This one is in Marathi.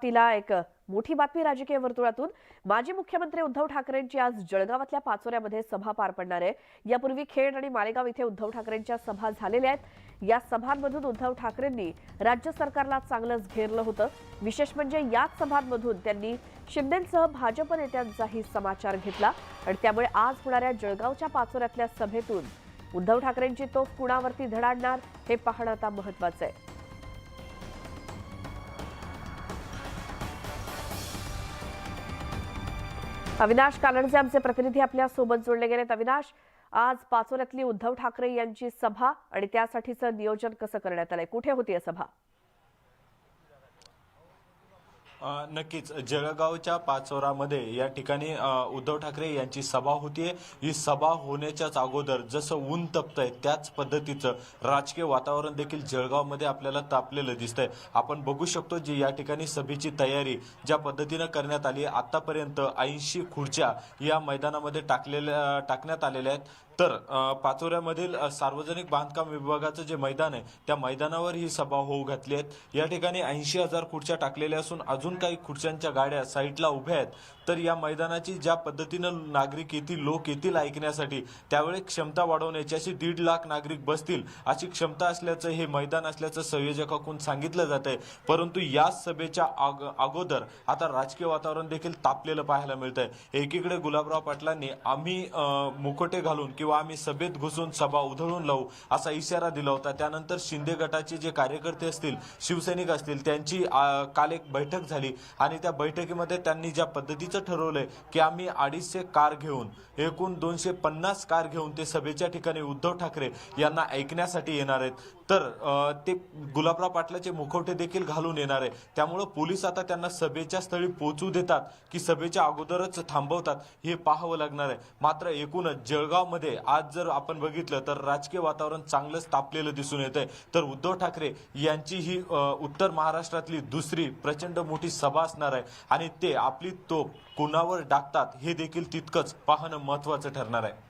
तिला एक मोठी बातमी राजकीय वर्तुळातून माजी मुख्यमंत्री उद्धव ठाकरेंची आज जळगावातल्या पाचोऱ्यामध्ये सभा पार पडणार आहे। यापूर्वी खेड आणि मालेगाव इथे उद्धव ठाकरेंच्या सभा झालेल्या आहेत। या सभांमधून उद्धव ठाकरेंनी राज्य सरकारला चांगलंच घेरलं होतं। विशेष म्हणजे याच सभांमधून त्यांनी शिंदेंसह भाजप नेत्यांचाही समाचार घेतला आणि त्यामुळे आज होणाऱ्या जळगावच्या पाचोऱ्यातल्या सभेतून उद्धव ठाकरेंची तोफ कुणावरती धडाडणार हे पाहणं आता महत्त्वाचं आहे। अविनाश कालणचे आमचे प्रतिनिधी आपल्या सोबत जोडले गेलेत। अविनाश, आज पाचोऱ्यातली उद्धव ठाकरे यांची सभा आणि त्यासाठीचं नियोजन कसं करण्यात आलंय? कुठे होती ही सभा? नक्कीच जळगावच्या पाचोरामध्ये या ठिकाणी उद्धव ठाकरे यांची सभा होतीये। ही सभा होण्याच्याच अगोदर जसं ऊन तपतंय त्याच पद्धतीचं राजकीय वातावरण देखील जळगावमध्ये आपल्याला तापलेलं दिसतंय। आपण बघू शकतो जी या ठिकाणी सभेची तयारी ज्या पद्धतीनं करण्यात आली आहे। आतापर्यंत 80 खुर्च्या या मैदानामध्ये टाकण्यात आलेल्या आहेत। तर पाचोऱ्यामधील सार्वजनिक बांधकाम विभागाचं जे मैदान आहे त्या मैदानावर ही सभा होऊ घातली आहे। या ठिकाणी 80,000 खुर्च्या टाकलेल्या असून अजून काही खुर्च्यांच्या गाड्या साईडला उभ्या आहेत। तर या मैदानाची ज्या पद्धतीनं नागरिक येतील, लोक येतील ऐकण्यासाठी, त्यावेळी क्षमता वाढवण्याची अशी 1.5 लाख नागरिक बसतील अशी क्षमता असल्याचं हे मैदान असल्याचं संयोजकाकडून सांगितलं जात आहे। परंतु या सभेच्या अगोदर आता राजकीय वातावरण देखील तापलेलं पाहायला मिळतंय। एकीकडे गुलाबराव पाटलांनी आम्ही मुखोटे घालून किंवा आम्ही सभेत घुसून सभा उधळून लावू असा इशारा दिला होता। त्यानंतर शिंदे गटाचे जे कार्यकर्ते असतील, शिवसैनिक असतील, त्यांची काल एक बैठक झाली आणि त्या बैठकीमध्ये त्यांनी ज्या पद्धतीचं ठरवलंय की आम्ही 250 कार घेऊन एकूण 250 कार घेऊन ते सभेच्या ठिकाणी उद्धव ठाकरे यांना ऐकण्यासाठी येणार आहेत। तर ते गुलाबराव पाटलाचे मुखवटे देखील घालून येणार आहे। त्यामुळे पोलीस आता त्यांना सभेच्या स्थळी पोहोचू देतात की सभेच्या अगोदरच थांबवतात हे पाहावं लागणार आहे। मात्र एकूणच जळगावमध्ये आज जर आपण बघितलं तर राजकीय वातावरण चांगलंच तापलेलं दिसून येतंय। तर उद्धव ठाकरे यांची ही उत्तर महाराष्ट्रातली दुसरी प्रचंड मोठी सभा असणार आहे आणि ते आपली तोफ कुणावर डागतात हे देखील तितकंच पाहणं महत्त्वाचं ठरणार आहे।